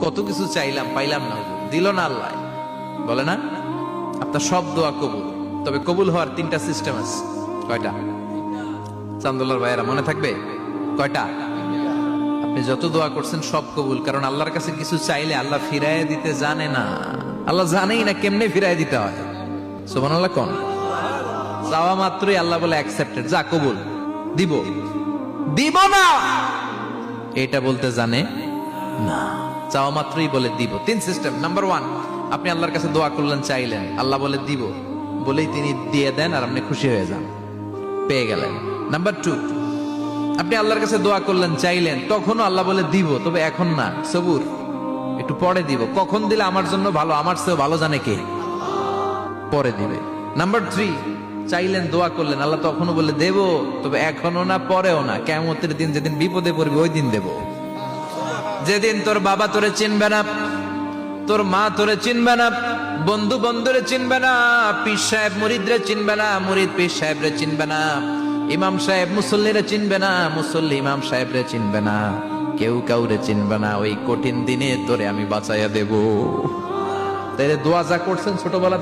কত কিছু চাইলাম, পাইলাম না, দিল না আল্লাহ। বলে না আপনার সব দোয়া কবুল, তবে কবুল হওয়ার 3টা সিস্টেম আছে। কয়টা? চান্দুল্লার ভাইয়েরা মনে থাকবে কয়টা? আপনি যত দোয়া করছেন সব কবুল, কারণ আল্লাহর কাছে কিছু চাইলে আল্লাহ ফিরাইয়া দিতে জানে না। আল্লাহ জানেই না কেমনে ফিরাইয়া দিতে হয়। সুবহানাল্লাহ কোন? চাওয়া মাত্রই আল্লাহ বলে অ্যাকসেপ্টেড, যা কবুল, দিব দিব না এটা বলতে জানে না। চাওয়া মাত্রই বলে দিব। 3 সিস্টেম। নাম্বার 1, আপনি আল্লাহর কাছে দোয়া করলেন, চাইলেন, আল্লাহ বলে দিব, বলেই তিনি দিয়ে দেন আর আপনি খুশি হয়ে যান, পেয়ে গেলেন। নাম্বার 2, আপনি আল্লাহর কাছে দোয়া করলেন, চাইলেন, তখনও আল্লাহ বলে দিব, তবে এখন না, সবুর, একটু পরে দিব। কখন দিলে আমার জন্য ভালো, আমার চেয়ে ভালো জানে কে, পরে দিবে। নাম্বার 3, চাইলেন, দোয়া করলেন, আল্লাহ তখনও বলে দেব, তবে এখনো না, পরেও না, কিয়ামতের দিন যেদিন বিপদে পড়বে ওই দিন দেব। যেদিন তোর বাবা তোরে চিনবে না, তোর মা তোরে চিনবে না, বন্ধু বন্ধুরে চিনবে না, পীর সাহেব মুরিদরে চিনবে না, মুরিদ পীর সাহেবরে চিনবে না, ইমাম সাহেব মুসল্লিরে চিনবে না, মুসল্লি ইমাম সাহেবরে চিনবে না, কেউ কাউরে চিনবে না। ওই কঠিন দিনে তোরে আমি বাঁচাইয়া দেব। তাইলে দোয়া যা করছেন ছোটবেলা